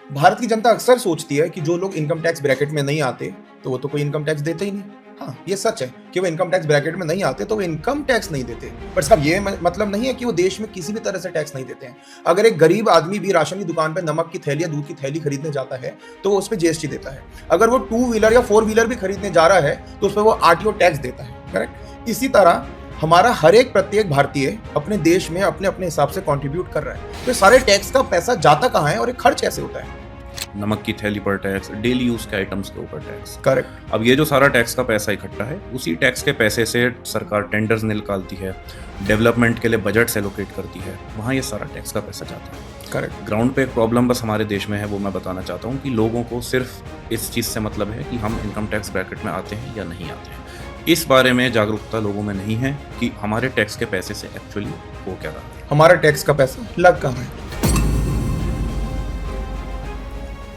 भारत की जनता अक्सर सोचती है कि जो लोग इनकम टैक्स ब्रैकेट में नहीं आते तो वो तो कोई इनकम टैक्स देते ही नहीं। हाँ, ये सच है कि वो इनकम टैक्स ब्रैकेट में नहीं आते तो वो इनकम टैक्स नहीं देते। पर साहब ये मतलब नहीं है कि वो देश में किसी भी तरह से टैक्स नहीं देते हैं। अगर एक गरीब आदमी भी राशन की दुकान पे नमक की थैली या दूध की थैली खरीदने जाता है तो वो उस पर जीएसटी देता है। अगर वो टू व्हीलर या फोर व्हीलर भी खरीदने जा रहा है तो उस पर वो आरटीओ टैक्स देता है। करेक्ट। इसी तरह हमारा हर एक प्रत्येक भारतीय अपने देश में अपने अपने हिसाब से कंट्रीब्यूट कर रहा है। तो सारे टैक्स का पैसा जाता कहाँ है और ये खर्च कैसे होता है? नमक की थैली पर टैक्स, डेली यूज के आइटम्स के ऊपर टैक्स। करेक्ट। अब ये जो सारा टैक्स का पैसा इकट्ठा है, उसी टैक्स के पैसे से सरकार टेंडर्स निकालती है, डेवलपमेंट के लिए बजट्स एलोकेट करती है, वहाँ ये सारा टैक्स का पैसा जाता है। करेक्ट। ग्राउंड पे एक प्रॉब्लम बस हमारे देश में है, वो मैं बताना चाहता हूँ कि लोगों को सिर्फ इस चीज़ से मतलब है कि हम इनकम टैक्स ब्रैकेट में आते हैं या नहीं आते हैं। इस बारे में जागरूकता लोगों में नहीं है कि हमारे टैक्स के पैसे से एक्चुअली हो क्या रहा है। हमारा टैक्स का पैसा लग कहाँ है।